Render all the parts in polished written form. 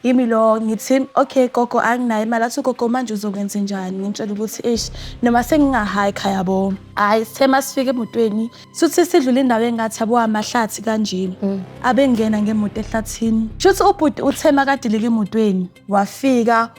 yimi lo ngithi okay gogo anginayo imali athi gogo manje uzokwenza njani ngitshela ukuthi noma sengingahike yabo hayi sithema sifike emotweni suthi sidlula indawo engathi yabo amahlathi kanjini abengena ngemoto ehlathini shothi ubhuti uthema kadilika emotweni wafika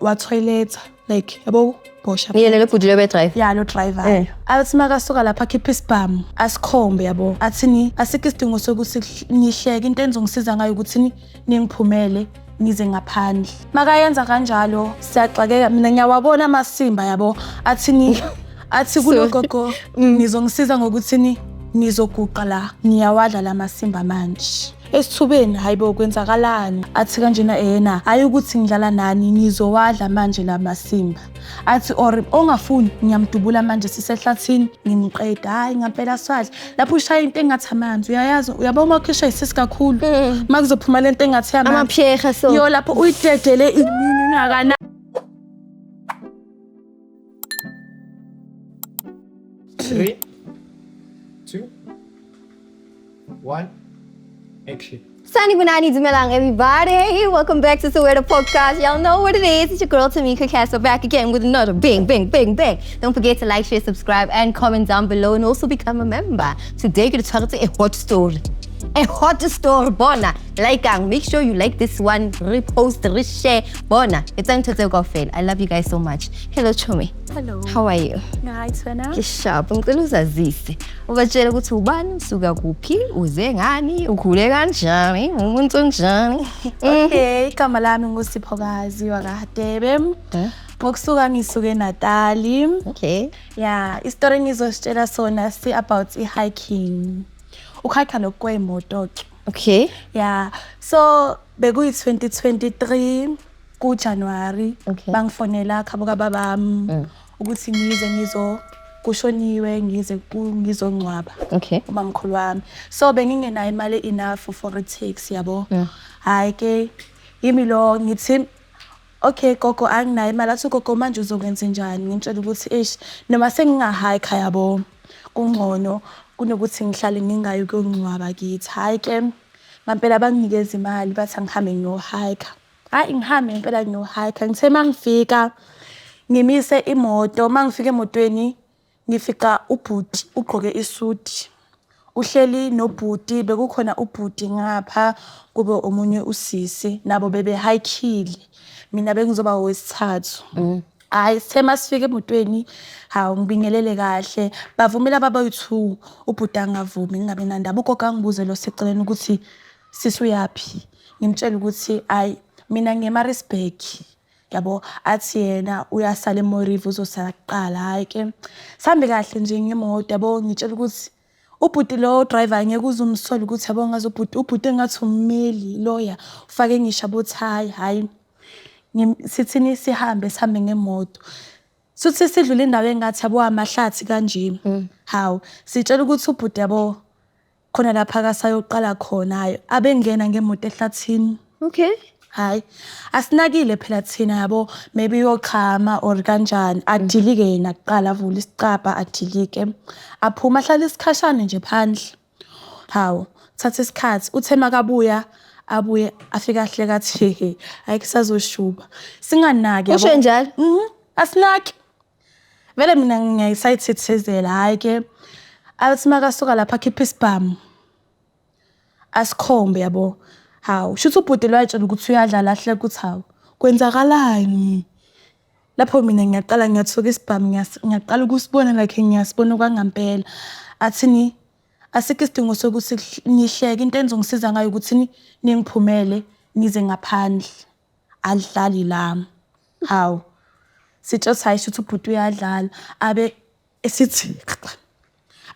wa toilet like yabo bosha yena lo bhuti lo drive ya lo driver athi makasuka lapha khipha isibhamu asikhombe yabo athini asikho isidingo sokuthi nihleke into enzongisiza ngayo ukuthi ningiphumele ngize ngaphandle makayenza kanjalo siyaxakeka mina ngiyawabona amasimba yabo athini athi kulogogo nizongisiza ngokuthi nizoguqa la ngiyawadla lamasimba manje esithubeni hayibo kwenzakalani athi kanjena yena hayi ukuthi ngidlala nani nizowadla manje lamasimba athi or ongafuni ngiyamdubula manje sisehlathini ngimqeda hayi ngempela swadla lapho ushaya into engathi amanzi uyayazi uyaba uma ukhisha isisi kakhulu makuzophuma lento engathi amanzi amapheha so yo lapho uyidedele inini ngakana 3 2 1 Action. Sunny Banani Dumelang, everybody. Welcome back to Soweto Podcast. Y'all know what it is. It's your girl Tamika Castro back again with another bang, bang, bang, bang. Don't forget to like, share, subscribe, and comment down below, and also become a member. Today, we're going to talk about a hot story. A hot story, Bona. Make sure you like this one, repost, reshare. Bona. It's time to take off it. I love you guys so much. Hello, Chomi. hello How are you? nice wena Sharp, ngicela uzazise. Ubatshela ukuthi ubani, usuka kuphi, uze ngani, ukhule kanjani, umuntu onjani. okay igama lami ngusiphokazi wakahadebe ngokusuka ngisuke eNatali Okay. yeah istory ngizositshela sona si about hiking ukhakha lokwemoto ke Okay. yeah so bekuyi 2023 ku January Okay. bangifonela khabo kababami ukuthi ngize kushoniwe ngizongcwaba Okay. ubamkhulu wami so bengingenayo imali enough for a taxi yabo hayi ke yimi lo ngithi okay gogo anginayo imali athi gogo manje uzokwenza njani ngitshela ukuthi noma sengingahike yabo kungcono kunokuthi ngihlale ngingayi ukungcwaba kithi hayi ke ngempela banginikeza imali bathi ngihambe ngiyohike hayi ngihambe ngempela ngiyohike ngithe mangifika ngimise imoto mangifika emotweni ngifika ubhuti ugqoke isuti uhleli nobhuti bekukhona ubhuti ngapha kube omunye usisi nabo bebe hikile mina bengizoba owesithathu hayi sithema sifike emotweni hawu ngibingelele kahle bavumela baba u2 ubhuti angavumi ngingabe nandaba ugogo angibuze lo seceleni ukuthi sisi uyapi ngimtshela ukuthi hayi mina ngeMaritzburg yabo athi yena uyasala eMorive uzosala kuqala hayi ke sambe kahle nje ngemoto yabo ngitshela ukuthi ubhuti lo driver ngeke uzumsola ukuthi yabo ngazi ubhuti engathi ummeli lawyer ufake ngisho abothayi hayi sithini sihambe ngemoto suthi sidlula indawo engathi yabo amahlathi kanjini hawu sitshela ukuthi ubhuti yabo khona lapha kasayoqala khona hayi abengena ngemoto ehlathini Okay. hayi asinakile phela thina yabo maybe yochama or kanjani adilike yena kuqala avula isicapha adilike aphuma ahlala isikhashana nje phandle hawo thatha isikhathi uthema kabuya abuye afika ahle kathi hayi kusazoshuba singanaki Usho njalo? asinaki vele mina ngiyayisayithethezela hayi ke athi makasuka lapha khipha isibhamu asikhombe yabo hawu shuthi ubhuti lwayitshela ukuthi uyadlala ahle ukuthi hawu kwenzakalani lapho mina ngiyaqala ngiyathuka isibhamu ngiyaqala ukusibona like ngiyasibona kwangampela athini asikho isidingo sokuthi nihleke into enzongisiza ngayo ukuthi ningiphumele nize ngaphandle adlali lami hawu sitshela hayi shuthi ubhuti uyadlala abe esithi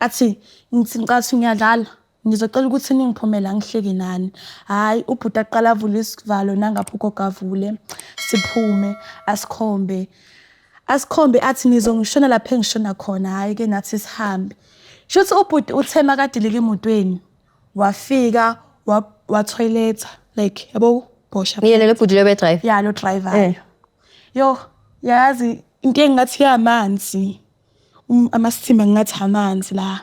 athi ngithi ngicathi ngiyadlala ngizocela ukuthi ningiphumela ngihleke nani hayi ubhuti aqala avule isivalo nangapha ugogo avule siphume asikhombe athi nizongishona lapha engishona khona hayi ke nathi sihambe shothi ubhuti uthema kadilika emotweni wafika wa toilet like yabo bosha Yena lo bhuti lo drive. ya lo driver yo yazi into engathi yamanzi amasithimba ngathi amanzi la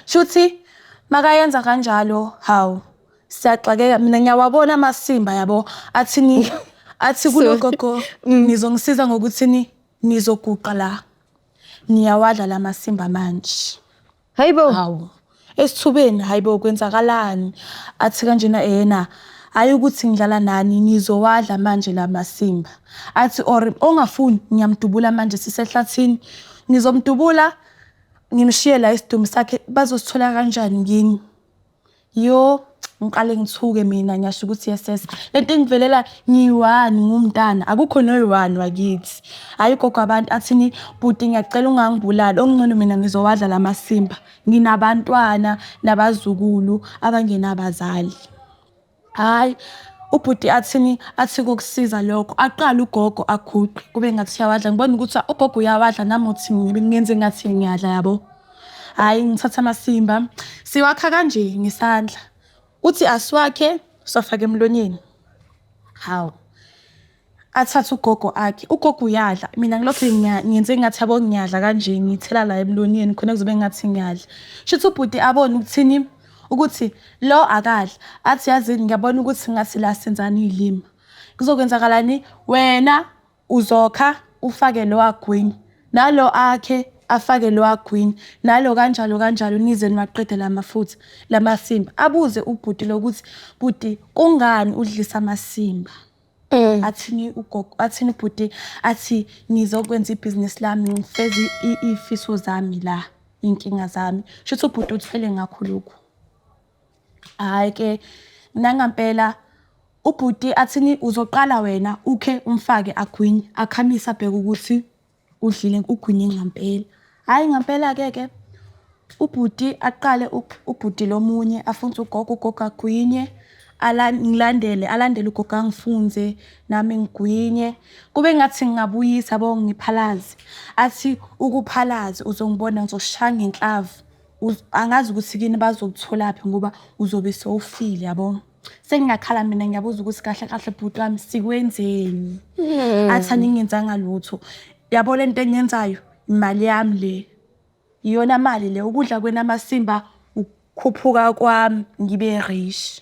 shothi makayenza kanjalo hawu siyaxakeka mina ngiyawabona amasimba yabo athi kulogogo nizongisiza ngokuthi nizoguqa la niyawadla lamasimba manje Hayibo. hawu esithubeni hayibo kwenzakalani athi kanjena yena hayi ukuthi ngidlala nani nizowadla manje lamasimba athi or ongafuni ngiyamdubula manje sisehlathini ngizomdubula ngimshiye la isidumi sakhe bazosithola kanjani ngini yo ngiqale ngithuke mina ngiyasho ukuthi yes lento engivelela ngiyiwani ngumntana akukho noyiwani wakithi hayi gogo abantu athini bhuti ngiyacela ungangibulali okungcono mina ngizowadla lamasimba nginabantwana nabazukulu abangenabazali hayi ubhuti athi kokusiza lokho aqala ugogo aguqe kube ngathi siyawadla ngibona ukuthi ugogo uyawadla nami uthi ngiyenze ngathi ngiyadla yabo hayi ngithatha amasimba siwakha kanje ngesandla uthi asiwakhe sofaka emlonyeni hawu athatha ugogo akhe ugogo uyadla mina ngilokho ngiyenze ngathi yabo ngiyadla kanje ngithela la emlonyeni khona kuzobe ngathi ngiyadla shithi ubhuti abone ukuthini ukuthi lo akadla athi yazini ngiyabona ukuthi ngathi la senzani izilima kuzokwenzakalani wena uzokha ufake lo agwini nalo akhe afake lo agwini nalo kanjalo nize niwaqede lamafutha lamasimba abuze ubhuti lokuthi bhuti kungani udlisa amasimba athini ugogo athini ubhuti athi nizokwenza ibusiness lami ngifeze ifiso zami la inkinga zami shithi ubhuti uthele ngakho lokho hayi ke nangampela ubhuti athini uzoqala wena ukhe umfake agwini akhamisa bheka ukuthi udlile ugwini ngampela hayi ngampela ke ubhuti aqale ubhuti lomunye afunze ugogo agwinye alandele ugogo angifunze nami ngigwinye kube ngathi ngingabuyisa bo ngiphalazi athi ukuphalazi uzongibona ngizoshaya ngenhlavu angazi ukuthi kini bazokuthola phi ngoba uzobe sowufile yabo sengiyakhala mina ngiyabuza ukuthi kahle bhuti wami sikwenzeni athi aningenzanga lutho yabo lento engiyenzayo imali yami le iyona mali le ukudla kwenamasimba ukukhuphuka kwami ngibe rich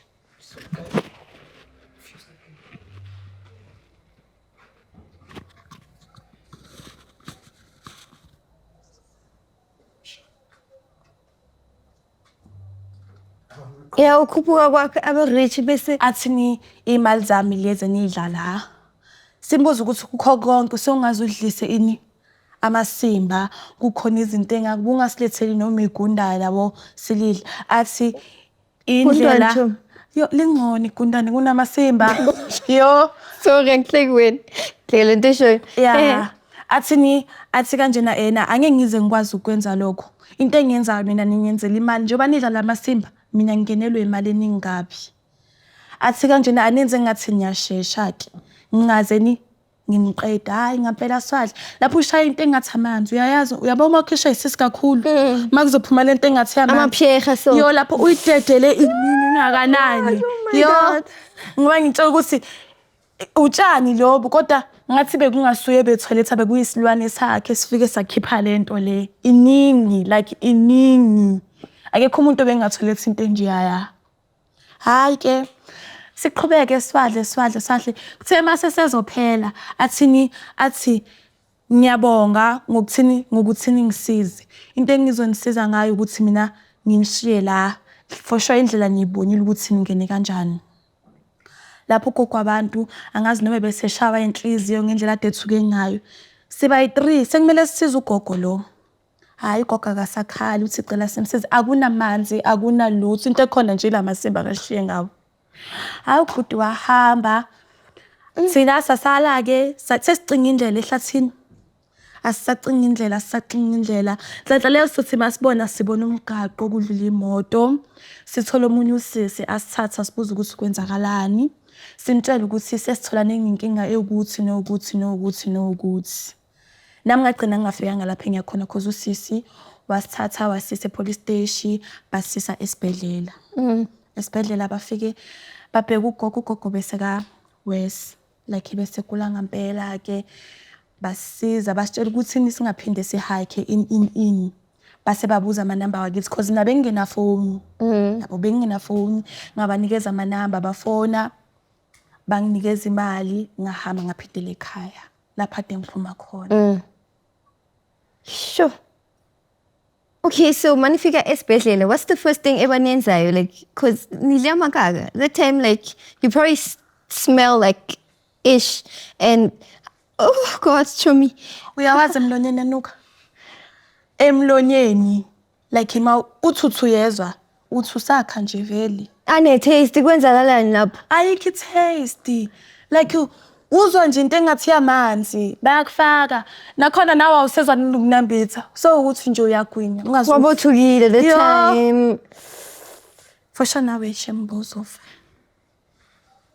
Ya ukhuphuka kwakhe abe-rich bese athini imali zami lezi nidlala simbuza ukuthi kukho konke sewungaze udlise ini amasimba kukhona izinto engakubungasiletheli noma igundane labo silidla athi indlela yo lingconi igundane kunamasimba yo sorry ngihleki wena ngicela into eshoyo yeah athi kanjena yena angeke ngize ngikwazi ukwenza lokho into engiyenzayo mina ningenzela imali njengoba nidla lamasimba mina ngingenelwe imali eningabi athi kanjena anenze ngathi ngiyashesha ke ngingazeni nginiqeda hayi ngampela swadla lapho ushaya into engathi amanzi uyayazi uyabona ukhisha isisi kakhulu makuzophuma lento engathi amanzi amapheha so yo lapho uyidedele ingakanani yo ngoba ngitshela ukuthi utshani lobo kodwa ngathi bekungasuye bethoiletha bekuyisilwane sakhe sifike sakhipha lento le iningi like iningi akekho umuntu obengatholetha into enjeyaya hayi ke siqhubeke swadle kuthe mase sezophela athi ngiyabonga ngokuthini ngisize into engizonisiza ngayo ukuthi mina nginishiye la for sure indlela niyibonile ukuthi ngene kanjani lapho kokho abantu angazi noma beseshawa inhliziyo ngendlela adethuke ngayo siba yi3 sekumele sisize ugogo lo hayi gogo akasakhali uthi cela simsize akunamanzi akunalutho into ekhona nje lamasimba akashiye ngawo hayi ubhuti wahamba thina sasala ke sesicinga indlela ehlathini asisacinga indlela hlanhla leyo sithi masibona sibona umgaqo okudlula imoto sithola omunye usisi asithatha sibuza ukuthi kwenzakalani simtshela ukuthi sesithola nenkinga ewukuthi nokuthi nami ngagcina ngingafika ngalapha engiyakhona cause usisi wasithatha wasise police station basisa esibhedlela esibhedlela bafike babheka ugogo bese ka worse like bese kula ngampela ke basiza basitshela ukuthi singaphinde sihike in base babuza amanamba wakithi because na bengingenafoni yabo bengingenafoni ngabanikeza amanamba bafona banginikeza imali ngahamba ngaphindela ekhaya lapha engiphuma khona. Sure. Okay, so manifika esibhedlela, what's the first thing ebanenzayo? Like, cause nidla amakaka. That time, like, you probably smell like ish, and oh God, Chomi. Uyawazi emlonyeni enuka emlonyeni like ima uthuthu yezwa uthi usakha nje vele Ane taste kwenzakalani lapho? ayikho taste like uzwa nje into engathi yamanzi bayakufaka nakhona nawe awusezwa nokunambitha so ukuthi nje uyagwinya ungazi Wabothukile the Yo. time. for sure nawe shembozo.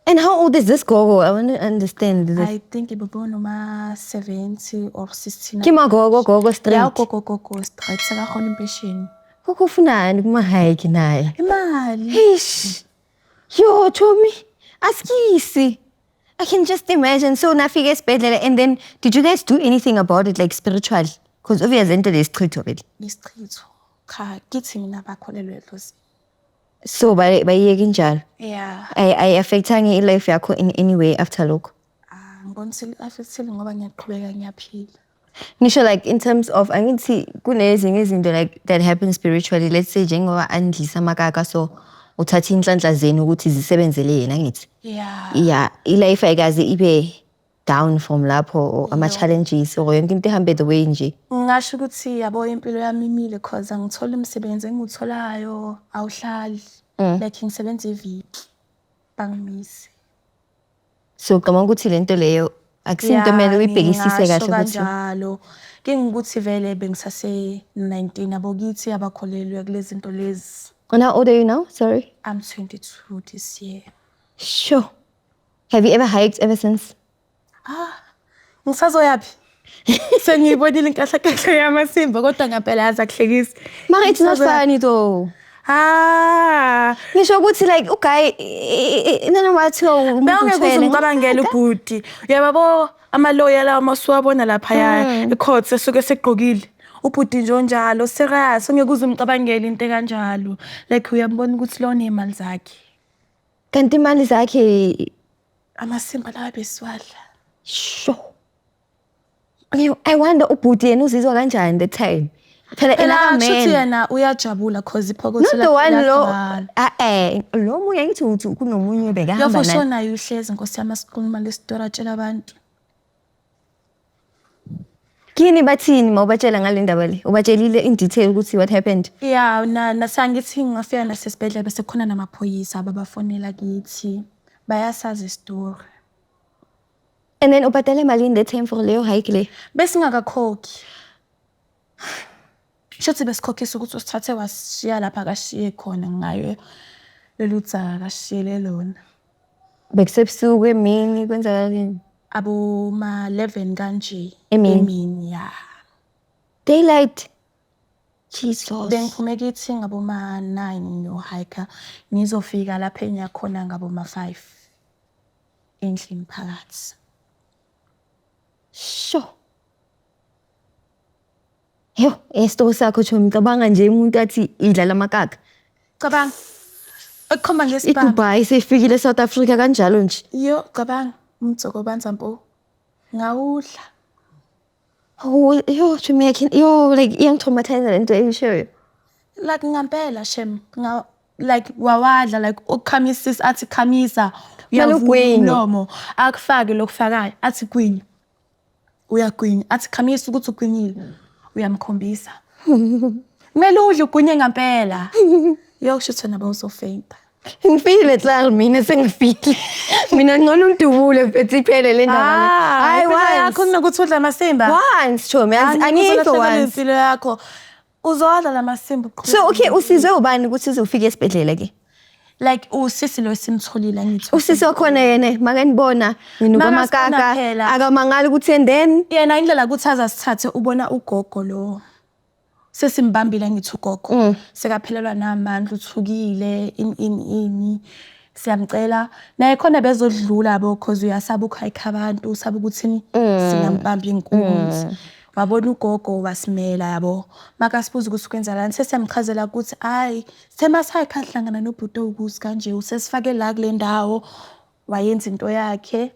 And how old is this gogo? I want to understand this. I think ibona ma 70 or 60 Kima gogo straight. ya gogo straight sekakhona impesheni Gogo funani kuma hike naye. imali. Ish. Yo, Chomi. Askisi. I can just imagine. So nafika esibhedlela, and then did you guys do anything about it, like spiritually? Because obviously into this street of it. Isichitho cha kithi mina bakholelwe lozi. So bayiyeke njalo. Yeah. I affectangi life yakho in any way after lokho. Ngibona afisile ngoba ngiyaqhubeka ngiyaphila. Nisho like in terms of angithi kunezinye izinto like that happen spiritually. Let's say njengoba andisa amakaka so uthatha inhlanhla zenu ukuthi zisebenzele yena ngithi. Yeah. Yeah, ilife ayikaze ibe down from lapho or ama challenges or yonke into ihambe the way nje. Ngisho ukuthi yabo impilo yami imile because angithola umsebenzi engitholayo awuhlali. Like ngisebenza iviki bangimisi. So kama ukuthi lento leyo akusinto mele uyibhekisise kahle ukuthi kanjalo. Ngikuthi vele bengisase 19 abokithi abakholelwe kulezi zinto lezi. How old are you now? Sorry. I'm 22 this year. Sure. Have you ever hiked ever since? Ngisazoyapi? Sengiyibonile inkahlakahle yamasimba kodwa ngempela yazi akuhlekisi. Mara it's not funny though. Ngisho ukuthi like uguy noma wathiwa umuntu Bengeke ngicabangela ubhuti. Yababo amaloya lawo masuwabona lapha ya ecourt esuke segqokile. Ubhuti nje onjalo serious ongeke uzumcabangela into kanjalo. Like uyambona ukuthi lo nemali zakhe. kanti imali zakhe Amasimba lawa beswadla. sure. I wonder ubhuti yena uzizwa kanjani the time. Phela ena Shuthi man. yena uyajabula cause Not iphokotho the one lo. lakhe. Lo munye ngithi kunomunye Yo bekahamba for naye. sure nayo uhlezi Nkosi yami asikhuluma lesitori atshela abantu. Kini bathini mawubatshela ngale ndaba le? Ubatshelile in detail ukuthi what happened? Yeah, nasangithi ngafika nasesibhedlela bese khona namaphoyisa ababafonela kithi. Bayasazi istory. And then ubhatale imali in the time for leyo hike le. Bese ngakakhokhi. Shothi besikhokhisa ukuthi usithathe washiya lapha kashiye khona ngayo lelutsa kashiyele lona. Bekusebusuku emini kwenzakaleni. Abo ma 11 kanje Emini. yeah. Daylight. Jesus. Then ngiphume kithi ngabo ma 9 no hiker ngizofika lapha enyakhona ngabo ma 5 endlini phakathi. Sure. Yo, esto sakho Chomi cabanga nje umuntu athi idlala amakaka. Cabanga. Ukukhomba ngesibhamu. IDubai sefikile South Africa kanjalo nje. Yo, cabanga. Umtsoko banzampo. Ngawudla. Oh, yo Chomi yo like iyangithomatize lento eyishoyo. Like ngempela shem. Like wawadla like ukhamisa athi khamisa Malugwinya. umlomo akufake lokufakayo athi gwinya. Uyagwinya athi khamisa ukuthi ugwinyile. Uyamkhombisa. Kumele udle ugwinye ngempela. Yo kusho nabo uzofeynta. Ngifile tsala mina sengifile. Mina ngcono undubule bethi iphele le ndaba. Hayi once. kunokuthi udla amasimba. Once Chomi angiyipho once. Impilo yakho. Uzodla lamasimba. So okay usizwe ubani ukuthi uzofika esibhedlela ke? Like usisi lo simtholile ngithi. Usisi wakhona yena makanibona nginuka Makasibona amakaka phela. akamangali ukuthi and then Yena indlela ukuthi azasithathe ubona ugogo lo. Sesimbambile ngithi ugogo. Sekaphelelwa namandla uthukile ini. Siyamcela naye khona bezodlula bo cause uyasaba ukhayikha abantu usaba ukuthi singambamba inkunzi. wabona ugogo wasimela yabo makasibuza ukuthi kwenzalani sesiyamchazela ukuthi hayi sithema sakhe ahlangana nobhuti okusi kanje usesifake la kule ndawo wayenza into yakhe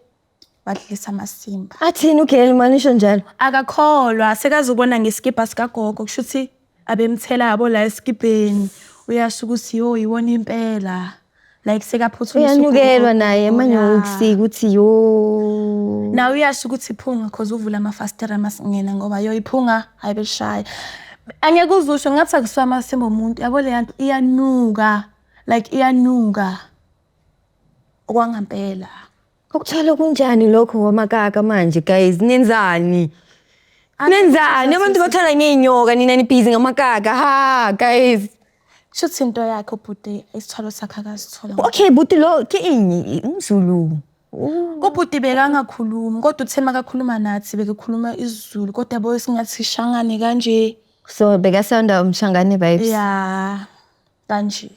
wadlisa amasimba Athini uGirl manisho njalo? akakholwa sekazobona ngesikipa sikagogo kushuthi abemthela yabo la esikipeni uyasho ukuthi yiwona impela like sekaphuthuma Uyanukelwa naye manje ukusika ukuthi yo. nawe uyasho ukuthi iphunga cause uvula amafastera masingena ngoba yo iphunga ayibeshaya angeke uzusho ngathi akuswa amasimba omuntu yabo le yanto iyanuka like iyanuka okwangampela Ukuthola kunjani lokho wamakaka manje guys nenzani? Nenzani abantu bathola ngenyoka nina nibhizi ngamakaka ha guys. shuthi into yakhe ubhuti isithwalo sakhe akasithola Okay buti lo ke ini umZulu. ubhuti bekangakhulumi kodwa uthema kakhuluma nathi bekekhuluma isiZulu kodwa yabo singathi shangane kanje So bekasanda umshangane vibes. ya kanje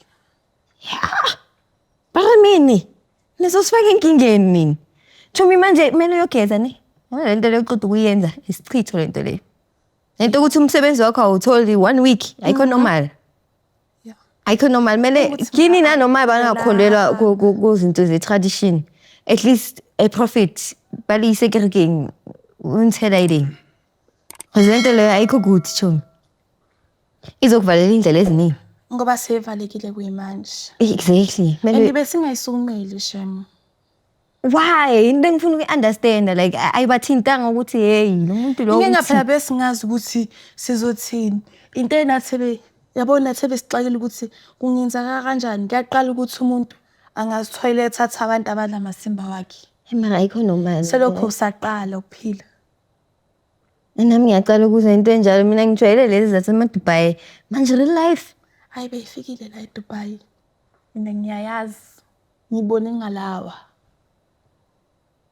Baramini. Nisosifaka enkingeni nini? Chomi manje kumele uyogeza ne? Le nto leyoqeda ukuyenza isichitho lento le. Lento ukuthi umsebenzi wakho awutholi 1 week ayikho normal. Yeah. Ayikho normal mele kini nanoma bangakholelwa kuzinto ze-tradition. At least a profit balise kerekeng unthela iding. Lento le ayikho good chomi. Izokuvalela indlela eziningi. ngoba sevalekile kuyimanje Exactly. and besingayisukumeli shem Why? Into engifuna uku-understand like ayibathintanga ukuthi hey lo muntu lo ngingaphela besingazi ukuthi sizothini into enathebe yabona nathebe sixakile ukuthi kungenzeka kanjani kuyaqala ukuthi umuntu angazithoyiletha athatha abantu abanamasimba wakhe mara ayikho normal. selokho usaqala ukuphila Nami ngiyacala ukuze into enjalo mina ngijwayele lezi zasema-Dubai manje real life. hayi beyifikile la eDubai mina ngiyayazi ngibone ngalawa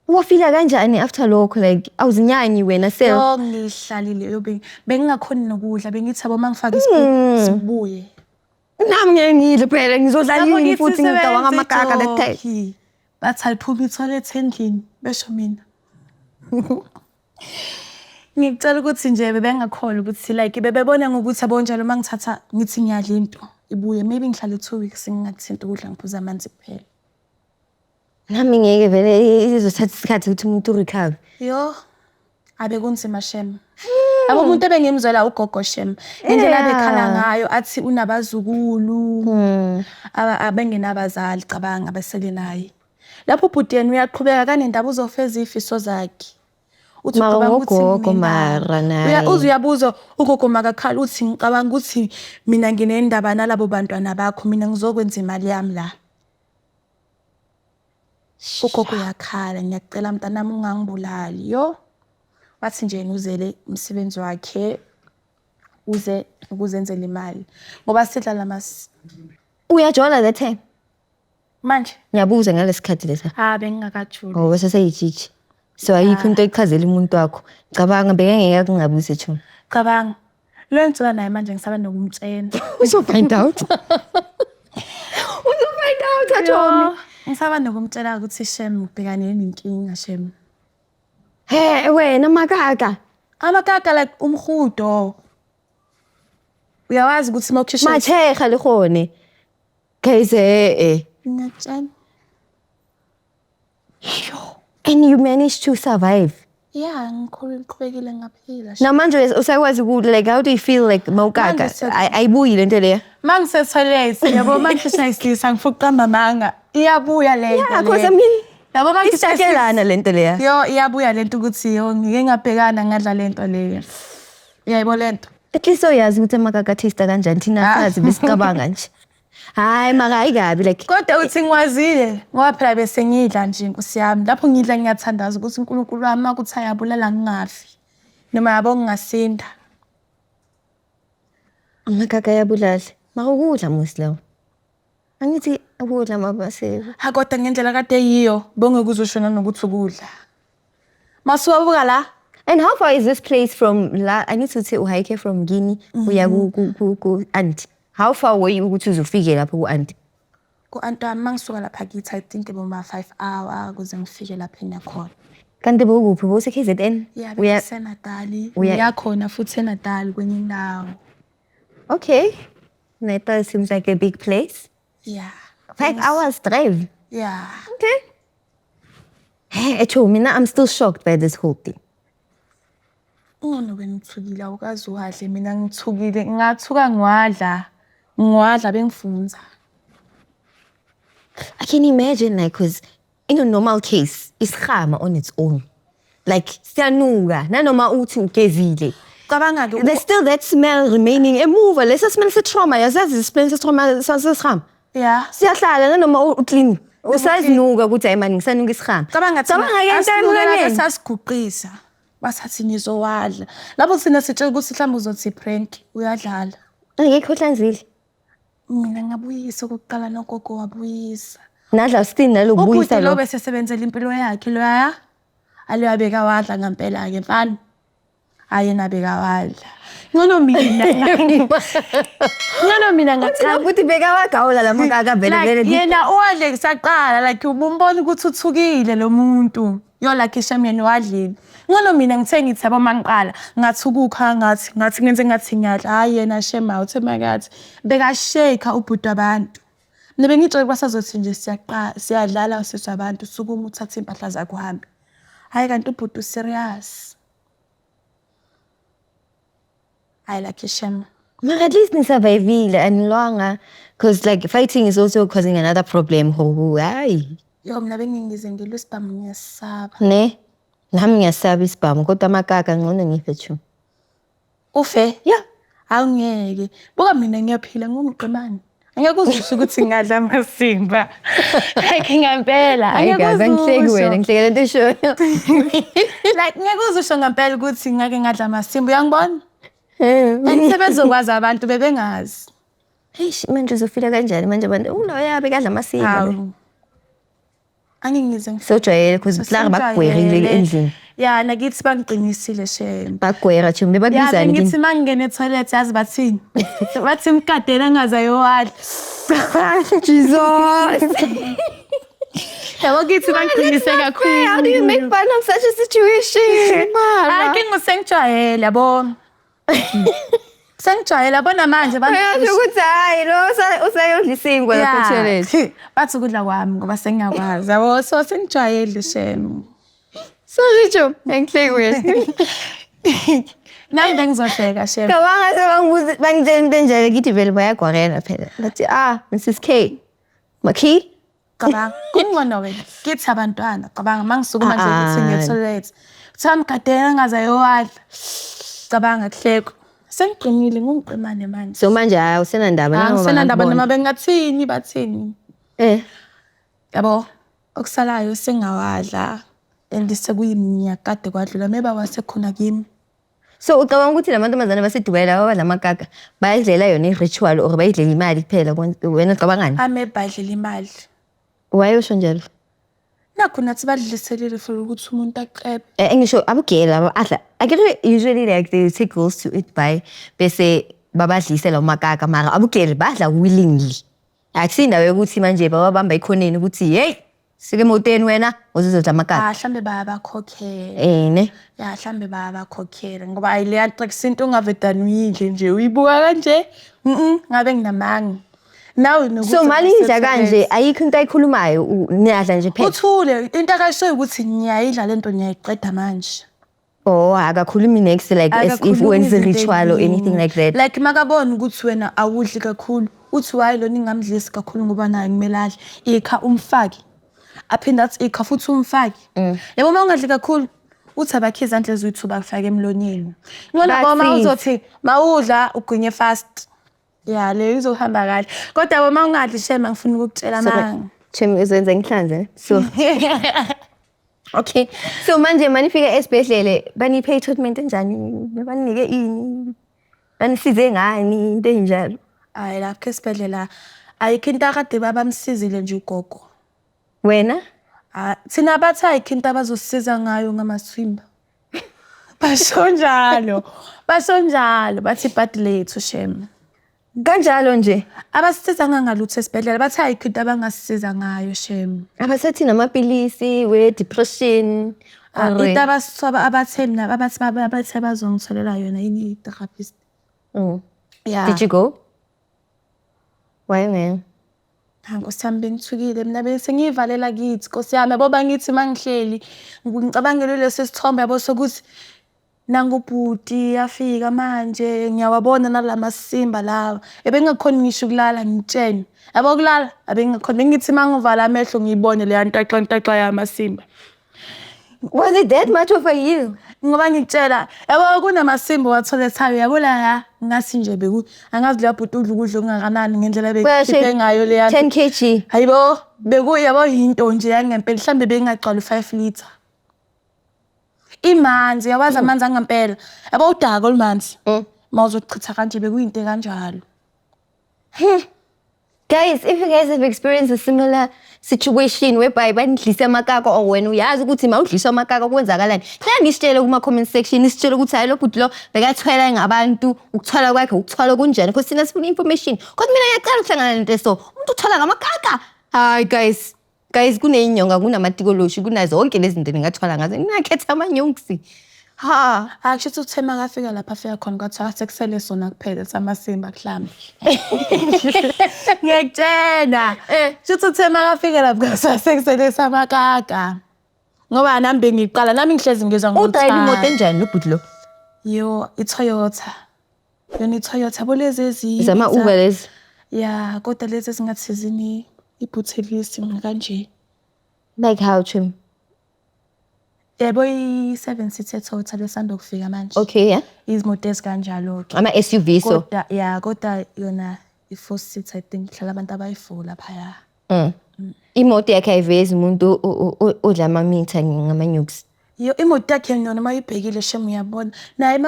Wafila kanjani after lokho like awuzinyanyi wena self? yo ngihlalile yo bengingakhoni nokudla bengithi abo mangifaka isibuko sibuye Nami ngiyengidle phela ngizodlala yini futhi ngicabanga amakaka that time. bathi aliphuma itoilet endlini besho mina ngicela ukuthi nje bebengakholwa ukuthi like bebebona ngokuthi abonjalo mangithatha ngithi ngiyadla into ibuye maybe ngihlale 2 weeks ngingathinta ukudla ngiphuza amanzi kuphela Nami ngeke vele izothatha isikhathi ukuthi umuntu recover. yo abe kunzima shem abo umuntu ebengimzwela ugogo shem indlela bekhala ngayo athi unabazukulu abengenabazali cabanga abasele naye lapho ubhuti yena uyaqhubeka kanendaba uzofeza ifiso zakhe uthi ucabanga ukuthi mara naye. uyabuza ugogo makakhala uthi ngicabanga ukuthi mina nginendaba nalabo bantwana bakho mina ngizokwenza imali yami la ugogo yakhala ngiyacela mntanami ungangibulali yo wathi nje uzele umsebenzi wakhe uze ukuzenzela imali ngoba sidla lamas Uyajola that time? manje Ngiyabuza ngalesikhathi lesa. bengingakajuli Oh bese seyijiji. So ayikho into echazela umuntu wakho. Cabanga bekengeke kungabuze Chomi. cabanga lento naye manje ngisaba nokumtshena Uzo find out. Uzo find out Chomi. ngisaba nokumtshela ukuthi shem ubhekane nenkinga shem Hey wena makaka. amakaka like umhudo uyawazi ukuthi mawukhisha Macheha le khone. Guys ngiyatshela and you managed to survive. yeah ngiqhubekile ngaphila Namanje usakwazi ukuthi like how do you feel like mawukaka? Ayibuyi lento leya. mangisetoilet yabo mangishisa isilisa ngifuqamba manga iyabuya lento Yeah, cause I mean yabo isikelana lento leya. yo iyabuya lento ukuthi yo ngike ngabhekana ngadla lento leyo yayibona lento At least uyazi ukuthi amakaka taste kanjani thina sazi besicabanga nje. Hayi maka ayikabi like kodwa uthi ngiwazile ngoba phela bese ngidla nje Nkosi yami lapho ngidla ngiyathandaza ukuthi uNkulunkulu wami akuthi ayabulala ngingafi noma yabo ngingasinda amakaka yabulala. Makukudla musilawo. Angithi ukudla mabasela. ha kodwa ngendlela kade yiyo bonge kuzoshona nokuthi ukudla masuwabuka la And how far is this place from la? I need to say uhike from Guinea uya ku auntie. How far were you ukuthi uzofike lapho ku auntie? ku-anti wami mangisuka lapha kithi I think boma 5 hours kuze ngifike lapha enyakhona Kanti bokuphi bose KZN? Yeah, Uya besenatali. uya- Uyakhona futhi eNatal kwenye indawo. Okay. Natal seems like a big place. Yeah. 5 hours drive. Yeah. Okay. Hey, Echo, mina I'm still shocked by this whole thing. Ngono benithukile awukazi uwadle mina ngithukile ngathuka ngiwadla bengifunza. I can imagine like cause in a normal case, isikhama on its own. Like siyanuka, nanoma uthi ugezile. Cabanga ke There's still that smell remaining. Emuva lesa smell se-trauma, yazazi smell se-trauma sesikhama. yeah. Siyahlala nanoma uclean. Usazinuka ukuthi hayi manje ngisanuka isikhama. Cabanga Cabanga sasiguqisa. Basathi nizowadla. Lapho thina sitshela ukuthi mhlawumbe uzothi prank uyadlala. ngekho hlanzile. Mina ngabuyisa ukuqala nogogo wabuyisa. Nadla still nalobuyisa Ubhuti lo lo. bese sebenzela impilo yakhe loya. Aliyabeka wadla ngempela ke mfana. Hayi nabeka wadla. Ngono mina ngacela Ukuthi beka wagawula lamakaka vele like yena owadle kusaqala like ubumbona ukuthi uthukile lo muntu. Yo like ishamyeni wadlile. Ngono mina ngithe ngithi yabo mangiqala ngathukukha ngathi ngenze ngathi ngiyadla hayi yena shema uthemakathi beka shake ubhuti abantu. Mina bengitshela kwasazothi nje siyadlala sisabantu sukuma uthatha impahla zakho uhambe. Hayi kanti ubhuti serious. I like shema. But at least ni survivile and longer because like fighting is also causing another problem. Hayi. Yo mina bengingize ngilwe isibhamu ngiyasaba. Ne? Nami ngiyasaba isibhamu kodwa amakaka ngcono ngife chu. Ufe? Yeah. Awungeke. Buka mina ngiyaphila ngumqemane. Angeke uzisho ukuthi ngadla amasimba. Like ngempela. Ngihleki wena, ngihlekela into eshoyo. Like ngeke uzisho ngempela ukuthi ngake ngadla amasimba uyangibona? Sebezokwazi abantu bebengazi. Hey, manje uzofila kanjani manje abantu uloya bekadla amasimba. Hawu. Angingize Sojwayele because mhlanga bakugwerile endlini. Yeah, nakithi bangiqinisile shame. Bagwera chu Yeah, bebabizana ngithi mangingena etoilet yazi bathini? Bathi mkadela ngazayowadla. Jesus. Yabo kithi bangiqinise kakhulu. How do you make fun of such a situation? Ake ngusengijwayele yabo. Sengijwayele yabona manje Yazi ukuthi hayi lo usayodla isingwa lapha toilet. Bathi ukudla kwami ngoba sengiyakwazi. Yabo so sengijwayele shame. Sorry Joe, ngihleki wena. Nami bengizohleka shame. Kabanga sebangibuza bangitshela into enjalo ngithi vele bayagwarela phela. Bathi Mrs K. Makhi? Cabanga kungcono wena. Kithi abantwana cabanga mangisukuma nje ukuthi ngiyetoilet. Thami gadela ngazayowadla. Cabanga kuhleko. Sengiqinile ngumqemane manje. So manje awusenandaba nangoba. Angisenandaba noma bengathini bathini. Yabo okusalayo sengawadla and sekuyiminya kade kwadlula meba wasekhona kimi. So ucabanga ukuthi lamantombazane baseDubai laba badlamakaka bayidlela yona i-ritual or bayidlela imali kuphela wena ucabangani? Amebhadlela imali. Why usho njalo? Nakho nathi badliselele for ukuthi umuntu aqebe. Ngisho abugela adla. I get usually like they take girls to eat by bese babadlisela umakaka mara abugela badla willingly. Akusindawo yokuthi manje babamba ikhoneni ukuthi hey sike moteni wena uzizodla amakaka. Mhlambe bayabakhokhela. Ne? Ya mhlambe bayabakhokhela ngoba ayileya tricks into ungavedani uyidle nje uyibuka kanje. Ngabe nginamanga. Nawe nokuthi So mali idla kanje ayikho into ayikhulumayo niyadla nje phela. uthule into akashoyo ukuthi ngiyayidla lento ngiyayiqeda manje. Oh, akakhulumi next like as if wenza ritual or anything like that. Like makabona ukuthi wena awudli kakhulu uthi why lo ningamdlisi kakhulu ngoba naye kumele adle ikha umfaki. Aphinda athi ikha futhi umfaki. Yabo mawungadli kakhulu uthi abakhe izandla ezuyithuba kufaka emlonyeni. Ngona ngoba uzothi mawudla ugwinye fast. Yeah, le izohamba kahle. Kodwa yabo mawungadli shema ngifuna ukukutshela manga. Chemi uzenza ngihlanze. So okay. So manje manifika esibhedlele baniphe treatment enjani? Banike ini? Banisize ngani into enjalo? Hayi lapha esibhedlela ayikho into akade babamsizile nje ugogo. Wena? Thina bathi ayikho into abazosisiza ngayo ngamasimba. Basho njalo. Bathi ibhadi lethu shema. Kanjalo nje. Abasisiza ngalutho esibhedlela bathi ayikho into abangasisiza ngayo shem. Abasethi namapilisi we-depression. Into abathe bazongitholela yona yini i-therapist. Yeah. Did you go? Why man? Nkosi yami bengithukile mina bese ngiyivalela kithi Nkosi yami yabo bangithi mangihleli ngicabangela leso sithombe yabo sokuthi nangubhuti yafika manje ngiyawabona nalamasimba lawa ebengakhona ngisho ukulala ngitshene yabo kulala abengakhona bengithi mangivala amehlo ngiyibone le yantaxa yamasimba. Was it that much of a year? Ngoba ngitshela yabo kunamasimba watholethayo yabo la ngasi nje angazi le bhuti udla ungakanani ngendlela bekhiphe ngayo le 10 kg. Hayibo yabo into nje yangempela mhlambe bengaqala 5 liter. Imanzi yawazi amanzi angempela yabo udaka olumanzi mawuzochitha kanje bekuyinto kanjalo. Guys, if you guys have experienced a similar situation whereby banidlisa amakaka or wena uyazi ukuthi mawudlisa amakaka kwenzakalani, hlala nisitshele kuma comment section nisitshele ukuthi hayi lo bhuti lo bekathwala ngabantu ukuthwala kwakhe ukuthwala kunjani because sina sifuna information. Kodwa mina ngiyacela ukuhlangana nento so umuntu uthwala ngamakaka. Hayi guys kunenyonga kunamatikoloshi kunazo zonke lezi zinto ningathwala ngazo ninakhetha amanyongisi. Akusho uthema kafika lapha afika khona kwathiwa sekusele sona kuphela samasimba mhlambi. Ngiyakutshela. Shuthi uthema kafika lapha sekusele samakaka. Ngoba nami bengiqala nami ngihlezi ngizwa ngokuthi. Udrive imoto enjani lo bhuti lo? Yo, iToyota. Yona iToyota bolezi ezi. Zama Uber lezi. Yeah, kodwa lezi ezingathi sizini ibhuthelisi mina kanje. Like how Chim? Yebo i7 seater Toyota lesanda kufika manje. Okay, yeah. Izimoto ezikanjalo ke. Ama SUV so. Kodwa yona i4 seater I think hlala abantu abayi4 lapha ya. Imoto yakhe ayivezi umuntu odla amamitha ngamanyuks. Yo imoto yakhe yona mayibhekile shem uyabona. Naye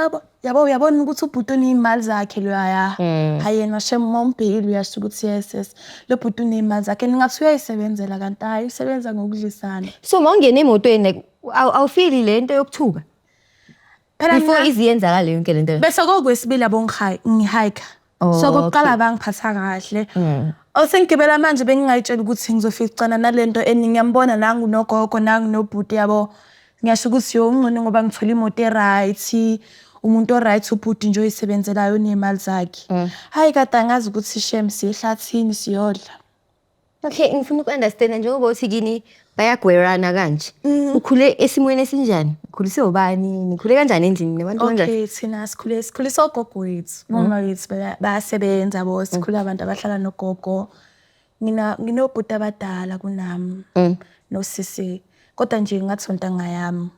uyabona ukuthi ubhuti unezimali zakhe lo ya. Hayena shem mombhekile uyasho ukuthi yes. Lo bhuti unezimali zakhe ningathi uyayisebenzela kanti hayi usebenza ngokudlisana. So mawungena emotweni like awufili lento yokuthuka. Phela before iziyenzakala yonke lento. Bese kokwesibili yabo ngihike. So kokuqala bangiphatha kahle. Osengibela manje bengingayitshela ukuthi ngizoficana nalento eningiyambona nangu nogogo nangu nobhuti yabo. Ngiyasho ukuthi yo ungcono ngoba ngithola imoto eright, umuntu oright ubhuti nje oyisebenzelayo nemali zakhe. Hayi kade angazi ukuthi shem sihlathini siyodla. Okay, ngifuna ukunderstand njengoba uthi kini bayagwerana kanje. Ukhule esimweni esinjani? Ukhulise ubani? Nikhule kanjani endlini nabantu kanjani? Okay, thina sikhule sogogo wethu. Mama wethu bayasebenza bo sikhula abantu abahlala nogogo. Mina nginobhuti abadala kunami. Nosisi. Kodwa nje ngathonta ngayami.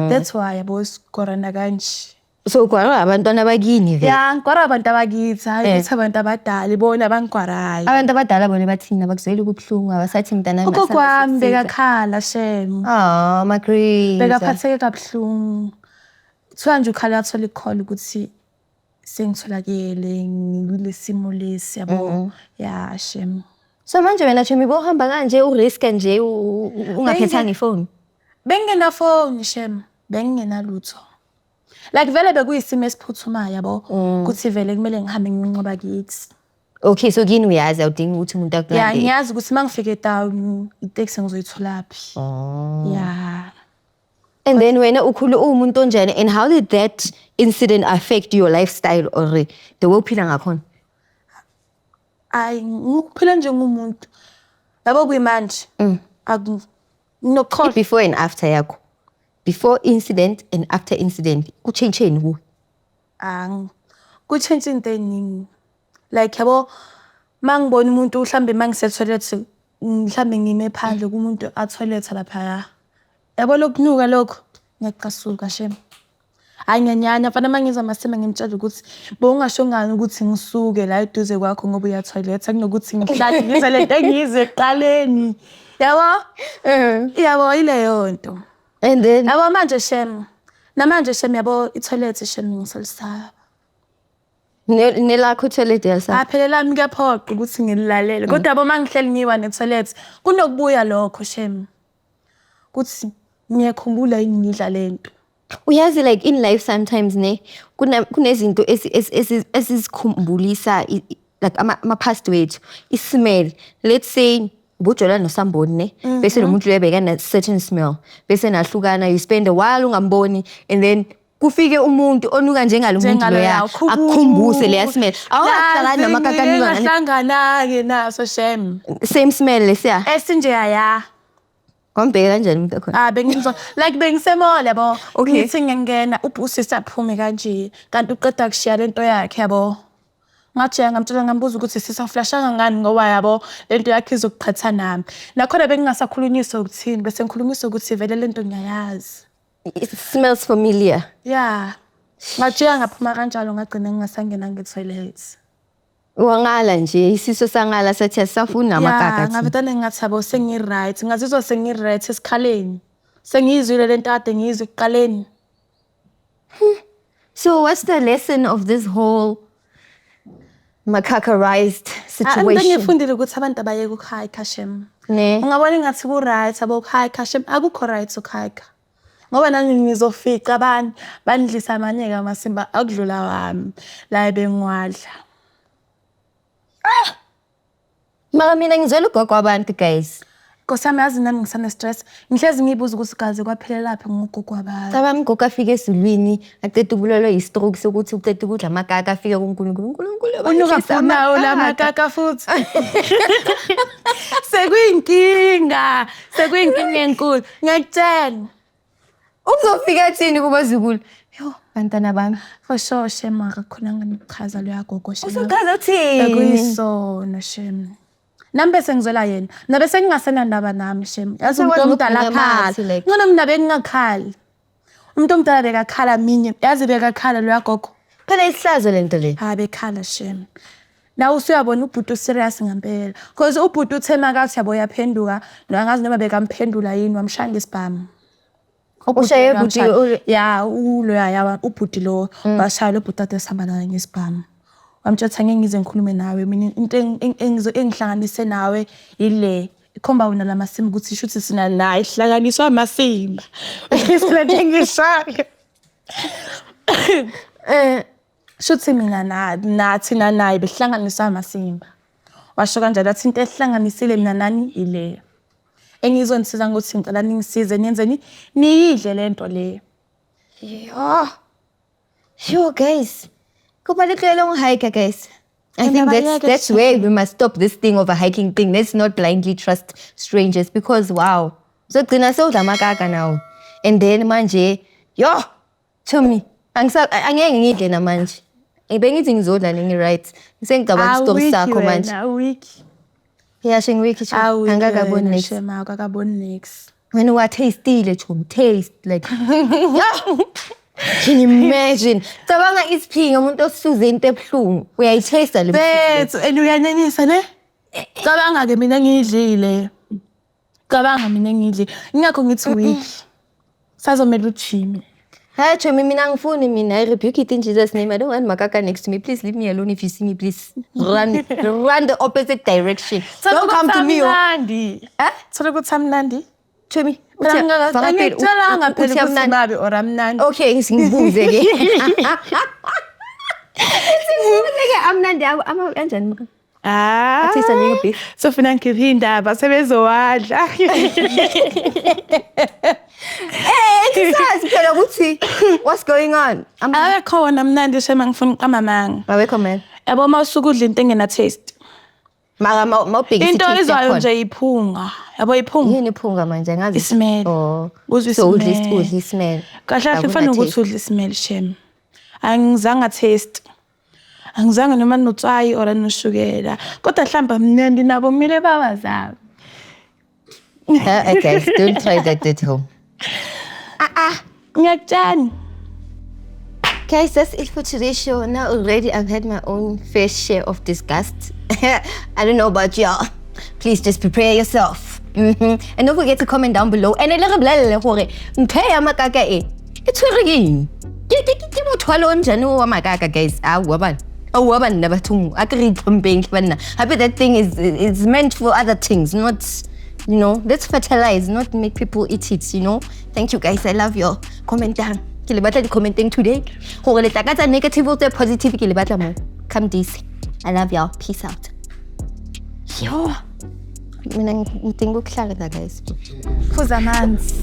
That's why yabo sikorana kanje. So kwara abantwana bakini vele. Yeah, kwara abantu abakithi, hayi ukuthi abantu abadala bona bangikwarayo. Abantu abadala bona bathina bakuzwela ukubhlungu abasathi mntana masa. Ugogo wami bekakhala shem. My grace. Bekaphatheke kabuhlungu. Kuthiwa nje ukhala athola icall ukuthi sengitholakele ngilesimo lesi yabo. Yeah, shem. So manje wena Chimi bohamba kanje urisk nje ungakhethanga ifoni. Bengena phone shem, bengena lutho. Like vele bekuyisimo esiphuthumayo yabo ukuthi vele kumele ngihambe nginqoba kithi. Okay, so kini uyazi awudingi ukuthi umuntu akulande. Yeah, ngiyazi ukuthi mangifike town itaxi ngizoyithola phi. Yeah. And then wena ukhulu umuntu onjani and how did that incident affect your lifestyle or the way uphila ngakhona? Ngiphila njengomuntu. Yabo kuyimanje. No call before and after yakho. Before incident and after incident kuchangeni ku? Kuchange into eningi. Like yabo mangibona umuntu mhlambe mangisetoilet mhlambe ngime phandle kumuntu atoilet lapha. Yabo lokunuka lokho ngiyaqasuka shem. Anyanyanya mfana mangiza amasema ngimtshela ukuthi bowungasho ngani ukuthi ngisuke la eduze kwakho ngoba uya toilet akunokuthi ngihlale ngizele into engiyize eqaleni. Yabo? Yabo ile yonto. And then yabo manje shem. Namanje shem yabo i-toilet shem ngisolisaba. Nelakho toilet yalsa. Phela lami kuyaphoqa ukuthi ngililalele. Kodwa yabo mangihleli ngiwa ne-toilet kunokubuya lokho shem. Kuthi ngiyakhumbula yini ngidla lento. Uyazi like in life sometimes ne kunezinto esikhumbulisa like ama-past wethu i-smell, let's say bujola nosamboni ne bese lo muntu uyabeka na certain smell bese nahlukana, you spend a while ungamboni and then kufike umuntu onuka njengalo muntu loya akukhumbuse leya smell awuhlangana namakakanuka hlangana ke naso shem same smell lesiya esinje ya kwambeka kanjani umuntu khona bengizwa like bengisemole yabo Okay. ngithi ngiyangena ubusisi aphume kanje kanti uqeda kushiya lento yakhe yabo ngathi ngamtshela ngambuza ukuthi sisaflashanga ngani ngoba yabo lento yakhe izokuqhatha nami nakhona bengingasakhulunyiswa ukuthini bese ngikhulunyiswa ukuthi vele lento ngiyayazi. it smells familiar. Yeah. Ngathi ngaphuma kanjalo ngagcina ngingasangena nge-toilet. Wangala nje isiso sangala sathi asafuna amakaka. Yeah, ngabetane ngathi abo sengi-right. Ngazizwa sengi-right esikhaleni. Sengiyizwile lento ade ngiyizwe ekuqaleni. So what's the lesson of this whole makakarized situation? Ngifundile ukuthi abantu abayeke ukuhike Shem. Ne. Ungabona ngathi ku-right abo ukuhike Shem akukho right ukuhike. Ngoba nami ngizofica abantu bandlisa amanyeka amasimba akudlula wami la bengiwadla. Mara mina ngizwela ugogo abantu guys. Nkosami yazi nami ngisane stress. Ngihlezi ngibuza ukuthi gazi kwaphelela laphi ngogogo wabantu. Cabanga ugogo afike ezulwini aqeda ubulwelwe yi-stroke sokuthi uqeda ukudla amakaka afike kuNkulunkulu. Unuka funayo la makaka futhi. Sekuyinkinga enkulu. Ngiyakutshela. Uzofika thini kubazukulu? Yo, bantwana bami. For sure Shema khona nginichaza lo yagogo Shema. Uzochaza uthini? Ekuyisona Shema. Nami bese ngizwela yena. Nabe sengingasena ndaba nami Shema. Yazi umuntu Usakwazi omdala ukugcina akhala. like- Ngona mina bengingakhali. Umuntu omdala bekakhala minye. Yazi bekakhala lo yagogo. Phela isihlazo lento le. Ha bekhala Shema. Nawe usuyabona ubhuti serious ngempela. Because ubhuti uthe makathi yabo yaphenduka, nangazi noma bekamphendula yini wamshanga isibhamu. Ushaye ubhuti ya uloya yawa ubhuti lo bashaya lo bhuti ade sihamba naye ngesibhamu. Wamtshela ngeke ngize ngikhulume nawe mina into engihlanganise nawe ile ikhomba wona lamasimba ukuthi isho ukuthi sina naye ihlanganiswa amasimba. Isilete ngishayo. Shuthi mina nathi naye behlanganiswa amasimba. Washo kanjalo athi into ehlanganisile mina nani ile. Engizonisiza ngokuthi ngicela ningisize niyenzeni niyidle lento le. Yo guys. Kubalekele ngihike guys. I think Ngiyabayeka that's where we must stop this thing of a hiking thing. Let's not blindly trust strangers because wow. So gcina sewudla amakaka now. And then manje yo to me angeke ngidle namanje. Bengithi ngizodla ningi right. Sengicabanga stop sakho manje. Week. Yeah, shengiwiki angakaboni next. Shema akakaboni next. When you taste chum taste like yeah. Can you imagine? Cabanga isiphinga umuntu osuze into ebhlungu. Uyayitaste le. Bethu uyanenisa ne? Cabanga ke mina ngidlile. Cabanga mina ngidlile. Ingakho ngithi week. Sazomela ujime. Hey, Chomi, I rebuke it in Jesus' name. I don't want makaka next to me. Please leave me alone. If you see me, please run the opposite direction. Don't come to me. Nandi. Thola ukuthi amnandi. Chomi, Ngicela ngaphela ukuthi babe or amnandi. Okay, singibuze ke. Singibuze ke amnandi ama kanjani? Athisa njenge beef. Sofuna ngiphi indaba sebezowadla. Sazi phela ukuthi what's going on? Akakhona mnandi Shema ngifuna uqamamanga. Awekho man. Yabo mawusukudla into engena taste. Mara mawubhekisa into izwayo nje iphunga. Yabo iphunga. Yini iphunga manje ngazi. Ismell. Oh. Uzwe So ismell. udla smell. Kahle kahle kufanele ukuthi udle ismell Shema. Angizange taste. Angizange noma notswayi or noshukela. Kodwa hlamba mnandi nabo mile babazabo. Okay, don't try that at home. Ngiyakutshana. Guys, that's it for today's show. Now already I've had my own fair share of disgust. I don't know about y'all. Please just prepare yourself. And don't forget to comment down below. And it's guys. I bet that thing is meant for other things, not, you know, let's fertilize, not make people eat it, you know. Thank you guys, I love you. Comment down. Ke le batla di commenting today. Gore le takatsa negative o tse positive ke le batla mo. Come this. I love y'all. Peace out. Yo. Mina ngidinga ukuhlala la guys. Phuza amanzi.